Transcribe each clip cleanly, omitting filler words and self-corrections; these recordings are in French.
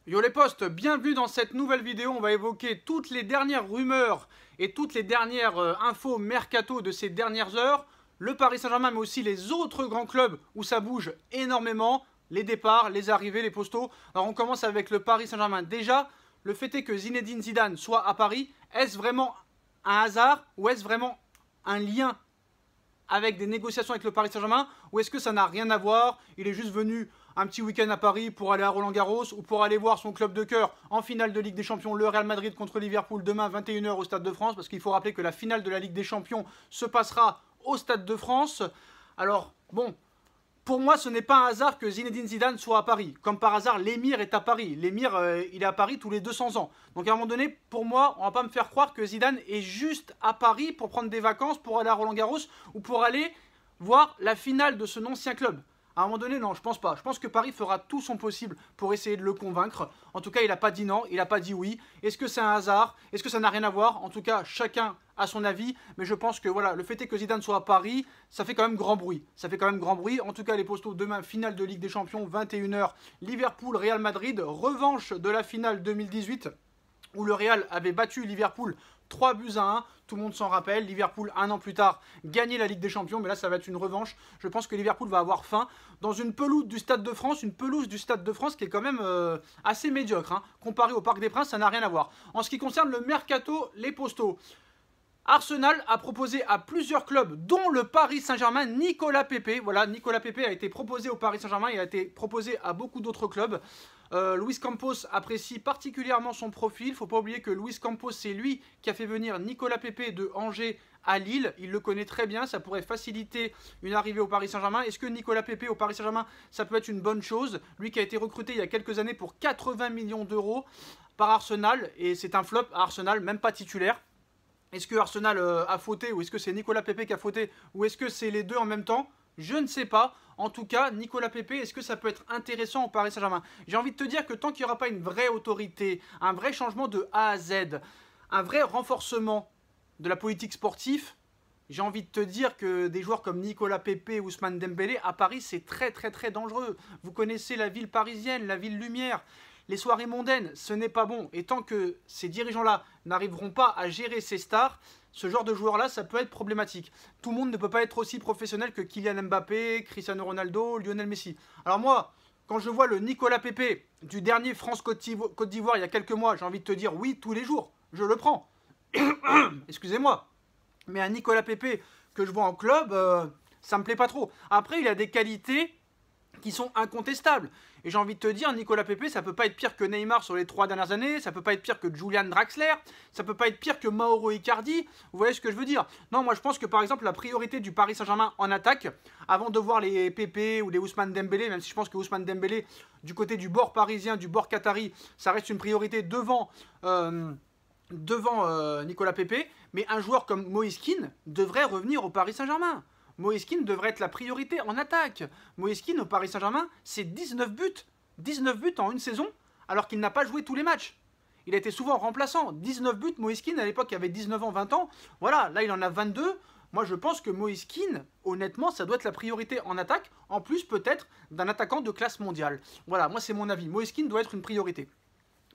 Yo les potes, bienvenue dans cette nouvelle vidéo. On va évoquer toutes les dernières rumeurs et toutes les dernières infos mercato de ces dernières heures. Le Paris Saint-Germain, mais aussi les autres grands clubs où ça bouge énormément. Les départs, les arrivées, les postaux. Alors on commence avec le Paris Saint-Germain. Déjà, le fait est que Zinedine Zidane soit à Paris. Est-ce vraiment un hasard ou est-ce vraiment un lien avec des négociations avec le Paris Saint-Germain, ou est-ce que ça n'a rien à voir? Il est juste venu un petit week-end à Paris pour aller à Roland-Garros ou pour aller voir son club de cœur en finale de Ligue des Champions, le Real Madrid contre Liverpool demain 21 h au Stade de France, parce qu'il faut rappeler que la finale de la Ligue des Champions se passera au Stade de France. Alors, bon, pour moi, ce n'est pas un hasard que Zinedine Zidane soit à Paris. Comme par hasard, l'émir est à Paris. L'émir, il est à Paris tous les 200 ans. Donc à un moment donné, pour moi, on ne va pas me faire croire que Zidane est juste à Paris pour prendre des vacances, pour aller à Roland-Garros ou pour aller voir la finale de son ancien club. À un moment donné, non, je pense pas. Je pense que Paris fera tout son possible pour essayer de le convaincre. En tout cas, il n'a pas dit non, il n'a pas dit oui. Est-ce que c'est un hasard? Est-ce que ça n'a rien à voir? En tout cas, chacun a son avis. Mais je pense que voilà, le fait est que Zidane soit à Paris, ça fait quand même grand bruit. Ça fait quand même grand bruit. En tout cas, les postos demain, finale de Ligue des Champions, 21 h, Liverpool, Real Madrid, revanche de la finale 2018 où le Real avait battu Liverpool 3-1. Tout le monde s'en rappelle. Liverpool, un an plus tard, gagnait la Ligue des Champions. Mais là, ça va être une revanche. Je pense que Liverpool va avoir faim dans une pelouse du Stade de France. Une pelouse du Stade de France qui est quand même assez médiocre. Hein. Comparé au Parc des Princes, ça n'a rien à voir. En ce qui concerne le mercato, les postos. Arsenal a proposé à plusieurs clubs, dont le Paris Saint-Germain, Nicolas Pepe. Voilà, Nicolas Pepe a été proposé au Paris Saint-Germain, il a été proposé à beaucoup d'autres clubs. Luis Campos apprécie particulièrement son profil. Il ne faut pas oublier que Luis Campos, c'est lui qui a fait venir Nicolas Pepe de Angers à Lille. Il le connaît très bien, ça pourrait faciliter une arrivée au Paris Saint-Germain. Est-ce que Nicolas Pepe au Paris Saint-Germain, ça peut être une bonne chose? Lui qui a été recruté il y a quelques années pour 80 millions d'euros par Arsenal. Et c'est un flop à Arsenal, même pas titulaire. Est-ce que Arsenal a fauté ou est-ce que c'est Nicolas Pepe qui a fauté ou est-ce que c'est les deux en même temps? Je ne sais pas. En tout cas, Nicolas Pepe, est-ce que ça peut être intéressant au Paris Saint-Germain? J'ai envie de te dire que tant qu'il n'y aura pas une vraie autorité, un vrai changement de A à Z, un vrai renforcement de la politique sportive, j'ai envie de te dire que des joueurs comme Nicolas Pepe, Ousmane Dembélé, à Paris, c'est très très très dangereux. Vous connaissez la ville parisienne, la ville lumière. Les soirées mondaines, ce n'est pas bon. Et tant que ces dirigeants-là n'arriveront pas à gérer ces stars, ce genre de joueurs-là, ça peut être problématique. Tout le monde ne peut pas être aussi professionnel que Kylian Mbappé, Cristiano Ronaldo, Lionel Messi. Alors moi, quand je vois le Nicolas Pepe du dernier France-Côte d'Ivoire il y a quelques mois, j'ai envie de te dire oui, tous les jours, je le prends. Excusez-moi. Mais un Nicolas Pepe que je vois en club, ça me plaît pas trop. Après, il a des qualités qui sont incontestables. Et j'ai envie de te dire, Nicolas Pepe, ça peut pas être pire que Neymar sur les 3 dernières années, ça peut pas être pire que Julian Draxler, ça peut pas être pire que Mauro Icardi, vous voyez ce que je veux dire? Non, moi je pense que par exemple la priorité du Paris Saint-Germain en attaque, avant de voir les Pepe ou les Ousmane Dembélé, même si je pense que Ousmane Dembélé, du côté du bord parisien, du bord qatari, ça reste une priorité devant Nicolas Pepe, mais un joueur comme Moïse Kean devrait revenir au Paris Saint-Germain. Moïse Kean devrait être la priorité en attaque. Moïse Kean au Paris Saint-Germain, c'est 19 buts. 19 buts en une saison, alors qu'il n'a pas joué tous les matchs. Il a été souvent remplaçant. 19 buts, Moïse Kean, à l'époque, il avait 19 ans, 20 ans. Voilà, là, il en a 22. Moi, je pense que Moïse Kean, honnêtement, ça doit être la priorité en attaque, en plus peut-être d'un attaquant de classe mondiale. Voilà, moi, c'est mon avis. Moïse Kean doit être une priorité.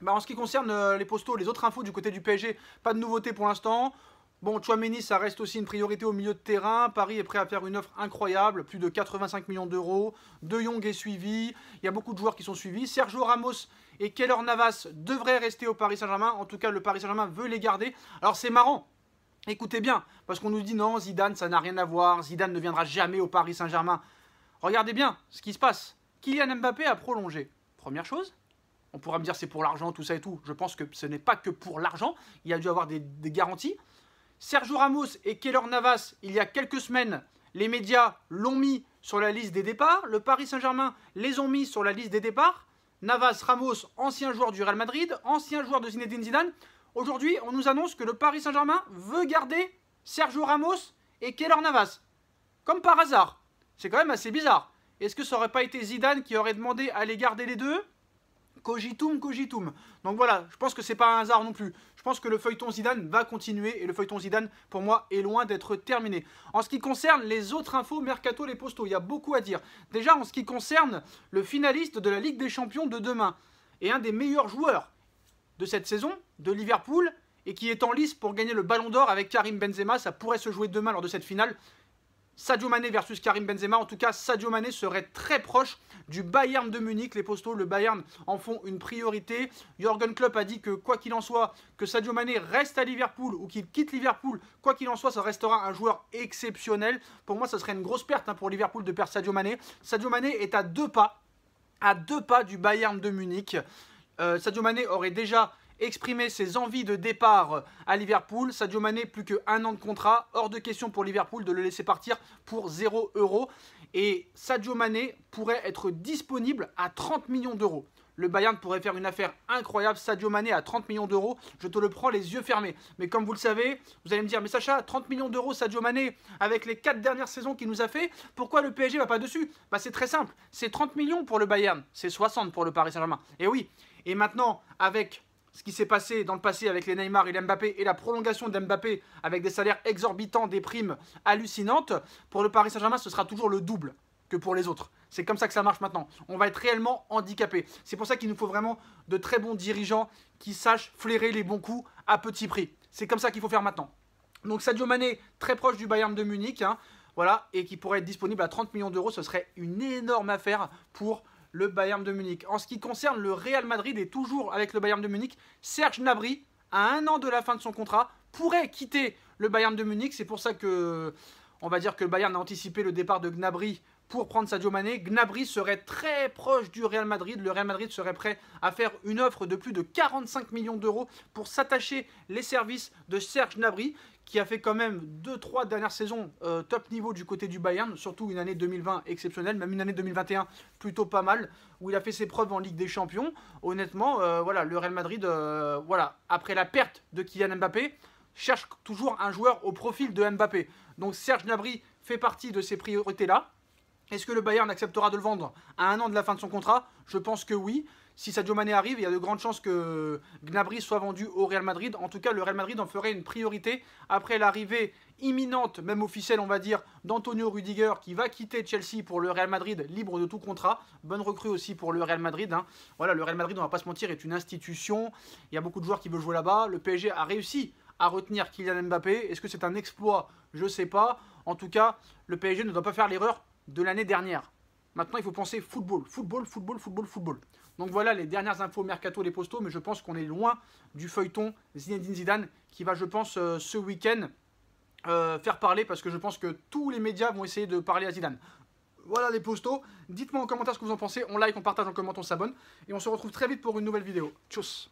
Bah, en ce qui concerne les postos, les autres infos du côté du PSG, pas de nouveauté pour l'instant. Bon, Tchouaméni, ça reste aussi une priorité au milieu de terrain. Paris est prêt à faire une offre incroyable, plus de 85 millions d'euros. De Jong est suivi. Il y a beaucoup de joueurs qui sont suivis. Sergio Ramos et Keylor Navas devraient rester au Paris Saint-Germain. En tout cas, le Paris Saint-Germain veut les garder. Alors, c'est marrant. Écoutez bien, parce qu'on nous dit non, Zidane, ça n'a rien à voir. Zidane ne viendra jamais au Paris Saint-Germain. Regardez bien ce qui se passe. Kylian Mbappé a prolongé. Première chose. On pourra me dire c'est pour l'argent, tout ça et tout. Je pense que ce n'est pas que pour l'argent. Il y a dû avoir des garanties. Sergio Ramos et Keylor Navas, il y a quelques semaines, les médias l'ont mis sur la liste des départs. Le Paris Saint-Germain les ont mis sur la liste des départs. Navas, Ramos, ancien joueur du Real Madrid, ancien joueur de Zinedine Zidane. Aujourd'hui, on nous annonce que le Paris Saint-Germain veut garder Sergio Ramos et Keylor Navas. Comme par hasard. C'est quand même assez bizarre. Est-ce que ça n'aurait pas été Zidane qui aurait demandé à les garder les deux ? Cogitum, cogitum. Donc voilà, je pense que c'est pas un hasard non plus. Je pense que le feuilleton Zidane va continuer et le feuilleton Zidane, pour moi, est loin d'être terminé. En ce qui concerne les autres infos, mercato, les postos, il y a beaucoup à dire. Déjà, en ce qui concerne le finaliste de la Ligue des Champions de demain, et un des meilleurs joueurs de cette saison, de Liverpool, et qui est en lice pour gagner le Ballon d'Or avec Karim Benzema. Ça pourrait se jouer demain lors de cette finale. Sadio Mané versus Karim Benzema. En tout cas, Sadio Mané serait très proche du Bayern de Munich. Les postos, le Bayern en font une priorité. Jürgen Klopp a dit que quoi qu'il en soit, que Sadio Mané reste à Liverpool ou qu'il quitte Liverpool, quoi qu'il en soit, ça restera un joueur exceptionnel. Pour moi, ça serait une grosse perte pour Liverpool de perdre Sadio Mané. Sadio Mané est à deux pas du Bayern de Munich. Sadio Mané aurait déjà exprimer ses envies de départ à Liverpool. Sadio Mané, plus qu'un an de contrat, hors de question pour Liverpool de le laisser partir pour 0 €. Et Sadio Mané pourrait être disponible à 30 millions d'euros. Le Bayern pourrait faire une affaire incroyable. Sadio Mané à 30 millions d'euros, je te le prends les yeux fermés. Mais comme vous le savez, vous allez me dire, mais Sacha, 30 millions d'euros Sadio Mané, avec les 4 dernières saisons qu'il nous a fait, pourquoi le PSG va pas dessus? Bah c'est très simple, c'est 30 millions pour le Bayern, c'est 60 pour le Paris Saint-Germain. Et oui, et maintenant, avec ce qui s'est passé dans le passé avec les Neymar et les Mbappé et la prolongation d'Mbappé avec des salaires exorbitants, des primes hallucinantes, pour le Paris Saint-Germain, ce sera toujours le double que pour les autres. C'est comme ça que ça marche maintenant. On va être réellement handicapé. C'est pour ça qu'il nous faut vraiment de très bons dirigeants qui sachent flairer les bons coups à petit prix. C'est comme ça qu'il faut faire maintenant. Donc Sadio Mané, très proche du Bayern de Munich, voilà, et qui pourrait être disponible à 30 millions d'euros. Ce serait une énorme affaire pour le Bayern de Munich. En ce qui concerne le Real Madrid et toujours avec le Bayern de Munich, Serge Gnabry, à 1 an de la fin de son contrat, pourrait quitter le Bayern de Munich. C'est pour ça que, on va dire que le Bayern a anticipé le départ de Gnabry pour prendre Sadio Mané. Gnabry serait très proche du Real Madrid. Le Real Madrid serait prêt à faire une offre de plus de 45 millions d'euros pour s'attacher les services de Serge Gnabry, qui a fait quand même 2-3 dernières saisons top niveau du côté du Bayern, surtout une année 2020 exceptionnelle, même une année 2021 plutôt pas mal, où il a fait ses preuves en Ligue des Champions. Honnêtement, voilà, le Real Madrid, voilà, après la perte de Kylian Mbappé, cherche toujours un joueur au profil de Mbappé. Donc Serge Gnabry fait partie de ces priorités-là. Est-ce que le Bayern acceptera de le vendre à 1 an de la fin de son contrat? Je pense que oui. Si Sadio Mané arrive, il y a de grandes chances que Gnabry soit vendu au Real Madrid. En tout cas, le Real Madrid en ferait une priorité après l'arrivée imminente, même officielle on va dire, d'Antonio Rudiger qui va quitter Chelsea pour le Real Madrid, libre de tout contrat. Bonne recrue aussi pour le Real Madrid. Voilà, le Real Madrid, on va pas se mentir, est une institution. Il y a beaucoup de joueurs qui veulent jouer là-bas. Le PSG a réussi à retenir Kylian Mbappé. Est-ce que c'est un exploit? Je ne sais pas. En tout cas, le PSG ne doit pas faire l'erreur de l'année dernière. Maintenant, il faut penser football, football, football, football, football. Donc voilà les dernières infos mercato les postos, mais je pense qu'on est loin du feuilleton Zinedine Zidane qui va, je pense, ce week-end faire parler, parce que je pense que tous les médias vont essayer de parler à Zidane. Voilà les postos, dites-moi en commentaire ce que vous en pensez, on like, on partage, on commente, on s'abonne, et on se retrouve très vite pour une nouvelle vidéo. Tchuss.